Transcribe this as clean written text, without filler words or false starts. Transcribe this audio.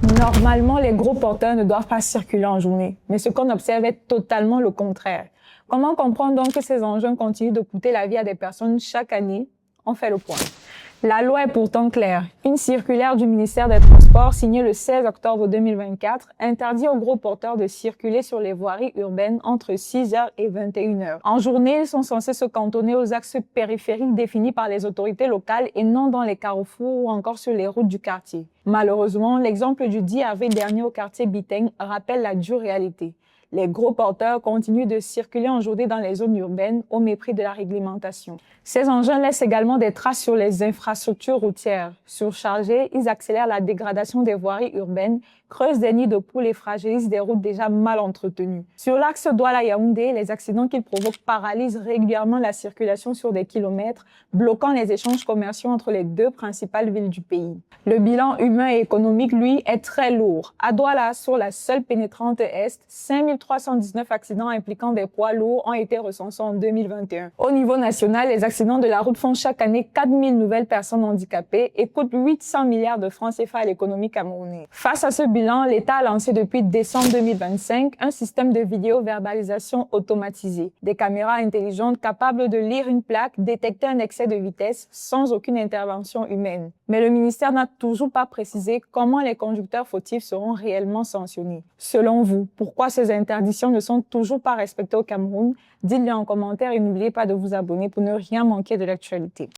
Normalement, les gros porteurs ne doivent pas circuler en journée, mais ce qu'on observe est totalement le contraire. Comment comprendre donc que ces engins continuent de coûter la vie à des personnes chaque année? On fait le point. La loi est pourtant claire. Une circulaire du ministère des Transports signée le 16 octobre 2024 interdit aux gros porteurs de circuler sur les voiries urbaines entre 6h et 21h. En journée, ils sont censés se cantonner aux axes périphériques définis par les autorités locales et non dans les carrefours ou encore sur les routes du quartier. Malheureusement, l'exemple du 10 avril dernier au quartier Biteng rappelle la dure réalité. Les gros porteurs continuent de circuler en journée dans les zones urbaines au mépris de la réglementation. Ces engins laissent également des traces sur les infrastructures routières. Surchargés, ils accélèrent la dégradation des voiries urbaines, creusent des nids de poules et fragilisent des routes déjà mal entretenues. Sur l'axe Douala-Yaoundé, les accidents qu'ils provoquent paralysent régulièrement la circulation sur des kilomètres, bloquant les échanges commerciaux entre les deux principales villes du pays. Le bilan humain et économique, lui, est très lourd. À Douala, sur la seule pénétrante est, 5319 accidents impliquant des poids lourds ont été recensés en 2021. Au niveau national, les accidents de la route font chaque année 4000 nouvelles personnes handicapées et coûtent 800 milliards de francs CFA à l'économie camerounaise. Face à ce bilan, l'État a lancé depuis décembre 2025 un système de vidéo-verbalisation automatisé. Des caméras intelligentes capables de lire une plaque, détecter un excès de vitesse sans aucune intervention humaine. Mais le ministère n'a toujours pas précisé comment les conducteurs fautifs seront réellement sanctionnés. Selon vous, pourquoi ces interdictions ne sont toujours pas respectées au Cameroun? Dites-le en commentaire et n'oubliez pas de vous abonner pour ne rien manquer de l'actualité.